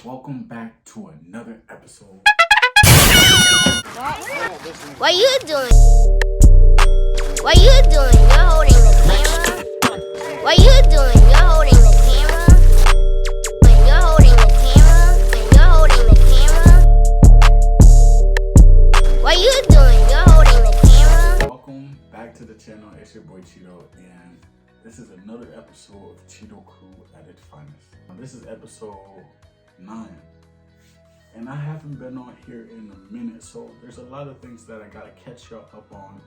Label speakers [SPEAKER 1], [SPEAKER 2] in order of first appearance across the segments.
[SPEAKER 1] Welcome back to another episode.
[SPEAKER 2] What you doing? What you doing? You're holding the camera? What you doing? You're holding the camera? You're holding the camera? You're holding the camera? What you doing? You're holding the camera?
[SPEAKER 1] Welcome back to the channel. It's your boy Cheeto, and this is another episode of Cheeto Crew at its finest. This is episode 9. And I haven't been on here in a minute, so there's a lot of things that I gotta catch y'all up on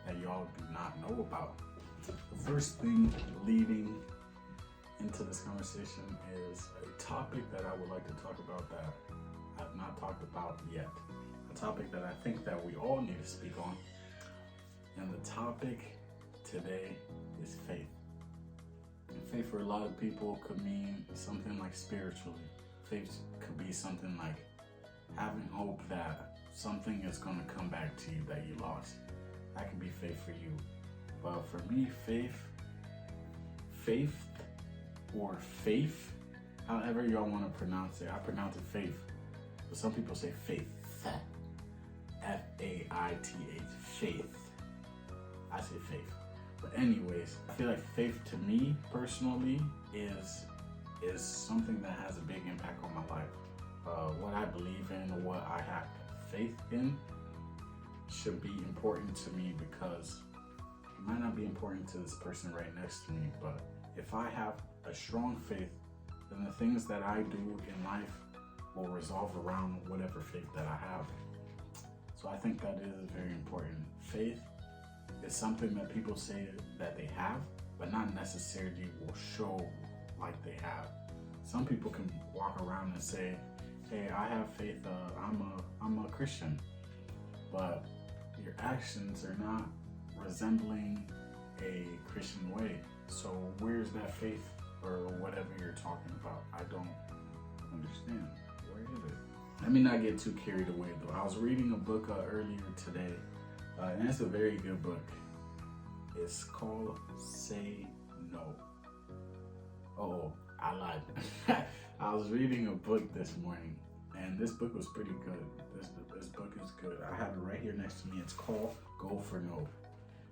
[SPEAKER 1] that y'all do not know about. The first thing leading into this conversation is a topic that I would like to talk about that I've not talked about yet. A topic that I think that we all need to speak on. And the topic today is faith. And faith for a lot of people could mean something like spiritually. Faith could be something like having hope that something is going to come back to you that you lost. That can be faith for you. But for me, faith, or faith, however y'all want to pronounce it. I pronounce it faith. But some people say faith. F-A-I-T-H. Faith. I say faith. But anyways, I feel like faith to me personally is something that has a big impact on my life. What I believe in, what I have faith in, should be important to me because it might not be important to this person right next to me, but if I have a strong faith, then the things that I do in life will resolve around whatever faith that I have. So I think that is very important. Faith is something that people say that they have, but not necessarily will show like they have. Some people can walk around and say, hey, I have faith, I'm a Christian, but your actions are not resembling a Christian way. So where's that faith or whatever you're talking about? I don't understand. Where is it? Let me not get too carried away though. I was reading a book earlier today, and it's a very good book. It's called Say No. Oh, I lied. I was reading a book this morning, and this book was pretty good. This book is good. I have it right here next to me. It's called Go for No.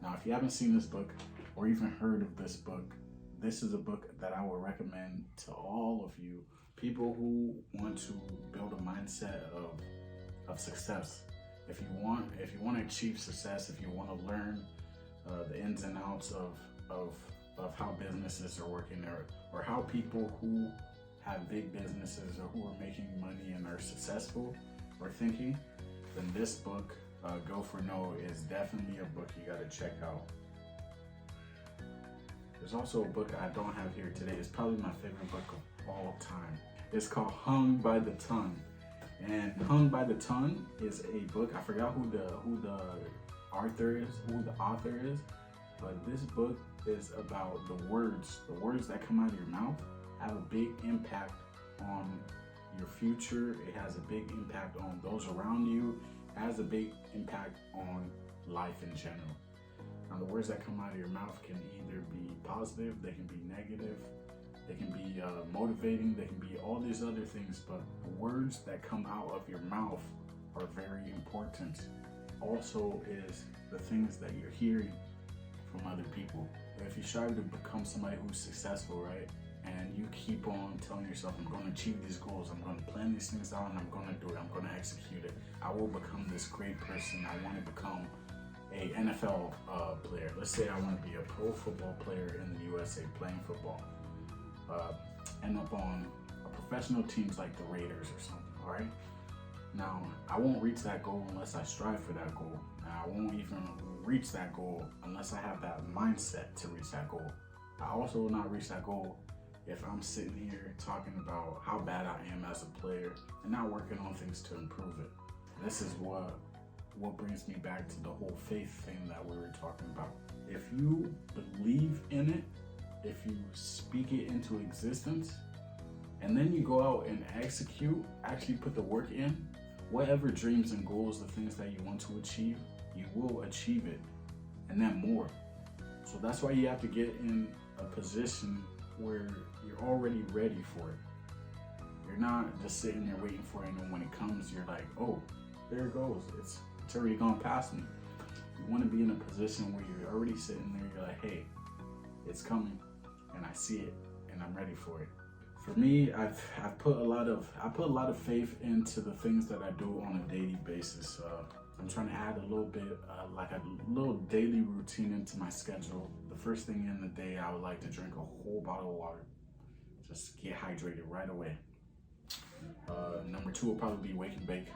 [SPEAKER 1] Now, if you haven't seen this book or even heard of this book, this is a book that I would recommend to all of you, people who want to build a mindset of success. If you want to achieve success, if you want to learn the ins and outs of how businesses are working, or how people who have big businesses or who are making money and are successful are thinking, then this book, Go for No, is definitely a book you got to check out. There's also a book I don't have here today. It's probably my favorite book of all time. It's called Hung by the Ton. And Hung by the Ton is a book. I forgot who the author is, but this book is about the words that come out of your mouth have a big impact on your future. It has a big impact on those around you. It has a big impact on life in general. Now, the words that come out of your mouth can either be positive, they can be negative, they can be motivating, they can be all these other things, but the words that come out of your mouth are very important. Also is the things that you're hearing from other people. If you strive to become somebody who's successful, right, and you keep on telling yourself, I'm going to achieve these goals, I'm going to plan these things out, and I'm going to do it, I'm going to execute it, I will become this great person, I want to become a NFL player. Let's say I want to be a pro football player in the USA playing football, end up on a professional teams like the Raiders or something, all right? Now, I won't reach that goal unless I strive for that goal. Now, I won't even reach that goal unless I have that mindset to reach that goal. I also will not reach that goal if I'm sitting here talking about how bad I am as a player and not working on things to improve it. This is what brings me back to the whole faith thing that we were talking about. If you believe in it, if you speak it into existence, and then you go out and actually put the work in, whatever dreams and goals, the things that you want to achieve, you will achieve it, and then more. So that's why you have to get in a position where you're already ready for it. You're not just sitting there waiting for it, and when it comes, you're like, oh, there it goes. It's already gone past me. You want to be in a position where you're already sitting there, you're like, hey, it's coming, and I see it, and I'm ready for it. For me, I've put a lot of faith into the things that I do on a daily basis. I'm trying to add a little bit, like a little daily routine into my schedule. The first thing in the day, I would like to drink a whole bottle of water. Just get hydrated right away. Number two will probably be wake and bake.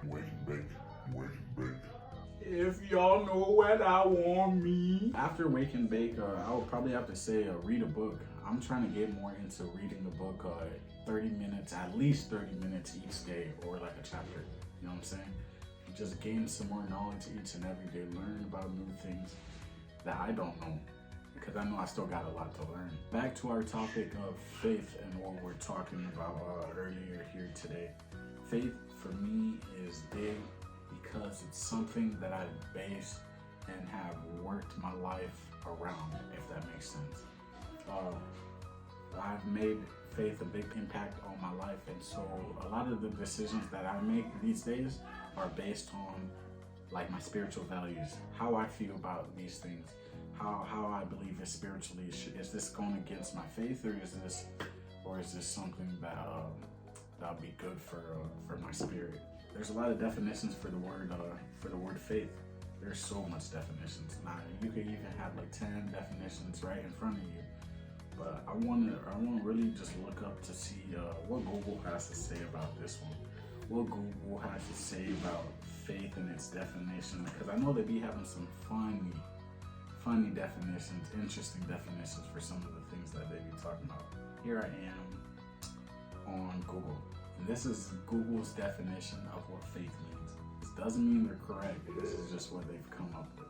[SPEAKER 1] Wake and bake. If y'all know what I want me. After wake and bake, I would probably have to say read a book. I'm trying to get more into reading the book 30 minutes, at least 30 minutes each day, or like a chapter. You know what I'm saying? Just gain some more knowledge each and every day. Learn about new things that I don't know, because I know I still got a lot to learn. Back to our topic of faith and what we're talking about earlier here today. Faith for me is big because it's something that I've based and have worked my life around, if that makes sense. I've made faith a big impact on my life, and so a lot of the decisions that I make these days are based on like my spiritual values, how I feel about these things, how I believe it spiritually. Is this going against my faith, or is this something that'll be good for my spirit? There's a lot of definitions for the word faith. There's so much definitions. Now you could even have like 10 definitions right in front of you. But I want to really just look up to see what Google has to say about this one. What Google has to say about faith and its definition, because I know they be having some funny definitions, interesting definitions for some of the things that they be talking about. Here I am on Google, and this is Google's definition of what faith means. This doesn't mean they're correct. This is just what they've come up with.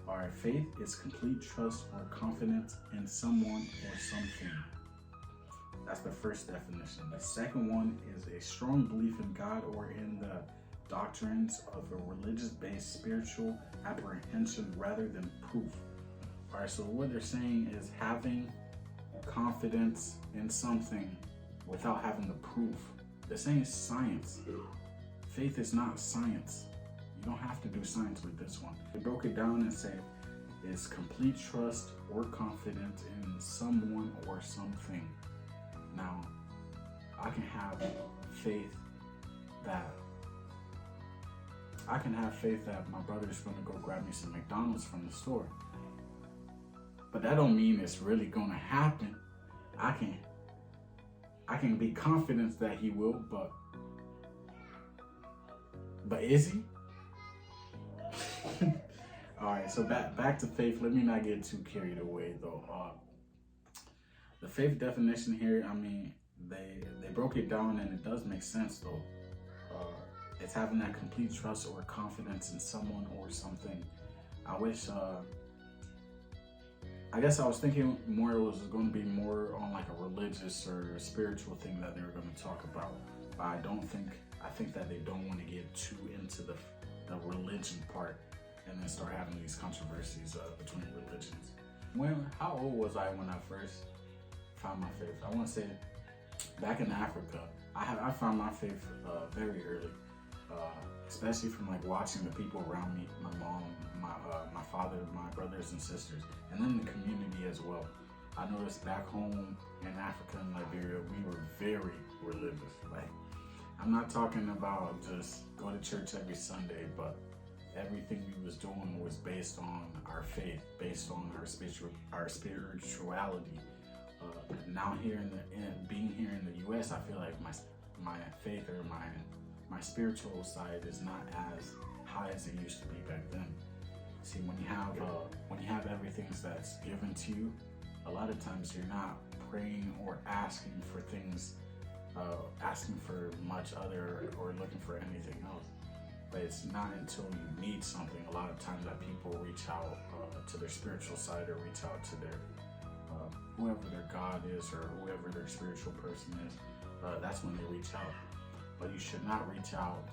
[SPEAKER 1] All right, faith is complete trust or confidence in someone or something. That's the first definition. The second one is a strong belief in God or in the doctrines of a religious-based spiritual apprehension rather than proof. All right, so what they're saying is having confidence in something without having the proof. They're saying science. Faith is not science. You don't have to do science with this one. They broke it down and said it's complete trust or confidence in someone or something. Now, I can have faith that my brother's gonna go grab me some McDonald's from the store. But that don't mean it's really gonna happen. I can be confident that he will, but is he? All right, so back to faith. Let me not get too carried away though. The faith definition here, I mean, they broke it down and it does make sense though. It's having that complete trust or confidence in someone or something. I guess I was thinking more it was going to be more on like a religious or spiritual thing that they were going to talk about. But I think that they don't want to get too into the religion part and then start having these controversies between religions. How old was I when I first found my faith? I want to say back in Africa. I found my faith very early, especially from like watching the people around me, my mom, my father, my brothers and sisters, and then the community as well. I noticed back home in Africa and Liberia, we were very religious. Like, I'm not talking about just go to church every Sunday, but everything we was doing was based on our faith, based on our spirituality. Now being here in the U.S., I feel like my faith or my spiritual side is not as high as it used to be back then. See, when you have everything that's given to you, a lot of times you're not praying or asking for things, asking for much other or looking for anything else. But it's not until you need something, a lot of times, that people reach out to their spiritual side or reach out to their whoever their God is or whoever their spiritual person is. That's when they reach out. But you should not reach out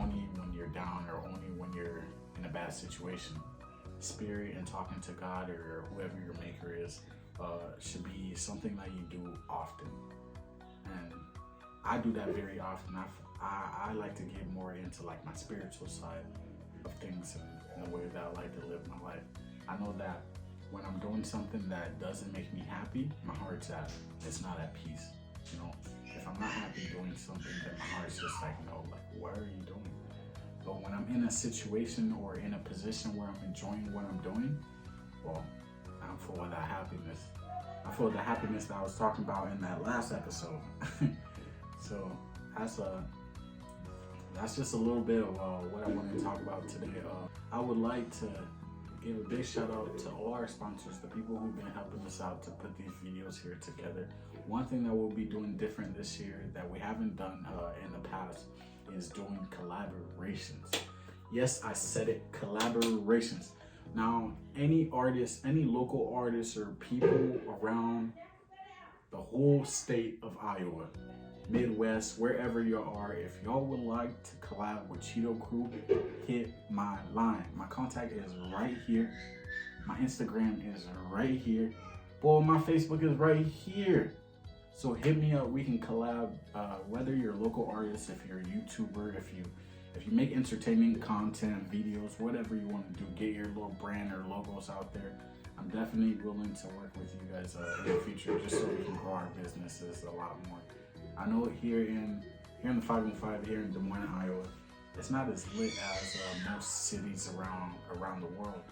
[SPEAKER 1] only when you're down or only when you're in a bad situation. Spirit and talking to God or whoever your maker is should be something that you do often. And I do that very often. I like to get more into like my spiritual side of things and the way that I like to live my life. I know that when I'm doing something that doesn't make me happy, my heart's it's not at peace. You know, if I'm not happy doing something, then my heart's just like, no, like, what are you doing? But when I'm in a situation or in a position where I'm enjoying what I'm doing, well, I'm full of that happiness. I feel the happiness that I was talking about in that last episode. So that's just a little bit of what I wanted to talk about today. I would like to give a big shout out to all our sponsors, the people who've been helping us out to put these videos here together. One thing that we'll be doing different this year that we haven't done in the past is doing collaborations. Yes, I said it, collaborations. Now, any artists, any local artists or people around the whole state of Iowa, Midwest, wherever you are, if y'all would like to collab with Cheeto Crew, hit my line. My contact is right here. My Instagram is right here. Well, my Facebook is right here. So hit me up. We can collab. Whether you're a local artist, if you're a YouTuber, if you make entertainment content, videos, whatever you want to do, get your little brand or logos out there. I'm definitely willing to work with you guys in the future, just so we can grow our businesses a lot more. I know here in the 515 here in Des Moines, Iowa, it's not as lit as most cities around the world.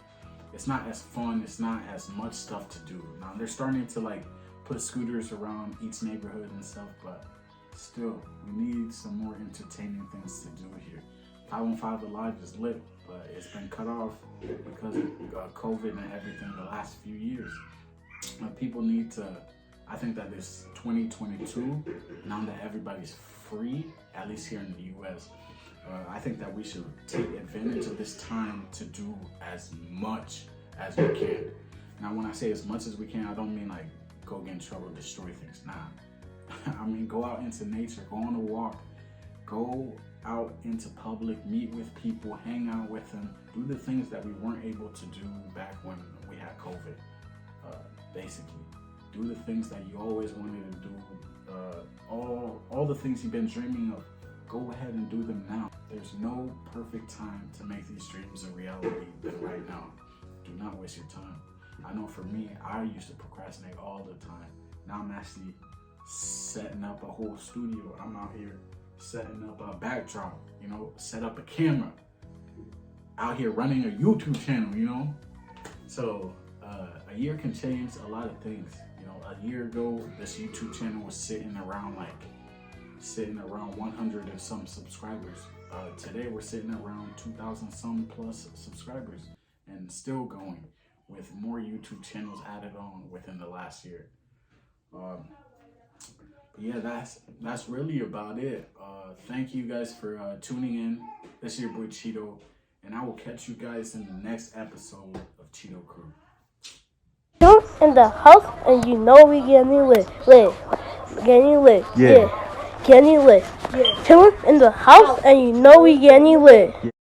[SPEAKER 1] It's not as fun. It's not as much stuff to do. Now they're starting to like put scooters around each neighborhood and stuff, but still, we need some more entertaining things to do here. 515 Alive is lit, but it's been cut off because of COVID and everything the last few years. People need to, I think that this 2022, now that everybody's free, at least here in the US, I think that we should take advantage of this time to do as much as we can. Now, when I say as much as we can, I don't mean like go get in trouble, destroy things. Nah. I mean, go out into nature, go on a walk, go out into public, meet with people, hang out with them, do the things that we weren't able to do back when we had COVID. Basically, do the things that you always wanted to do. All the things you've been dreaming of, go ahead and do them now. There's no perfect time to make these dreams a reality than right now. Do not waste your time. I know for me, I used to procrastinate all the time. Now I'm actually setting up a whole studio. I'm out here setting up a backdrop, you know, set up a camera. Out here running a YouTube channel, you know. So a year can change a lot of things. You know, a year ago, this YouTube channel was sitting around 100 and some subscribers. Today we're sitting around 2,000 some plus subscribers and still going with more YouTube channels added on within the last year. Yeah, that's really about it. Thank you guys for tuning in. This is your boy Cheeto, and I will catch you guys in the next episode of Cheeto Crew.
[SPEAKER 3] In the house, and you know we getting lit. Yeah. Getting lit. Yeah. Chillin' in the house, and you know we getting lit. Yeah.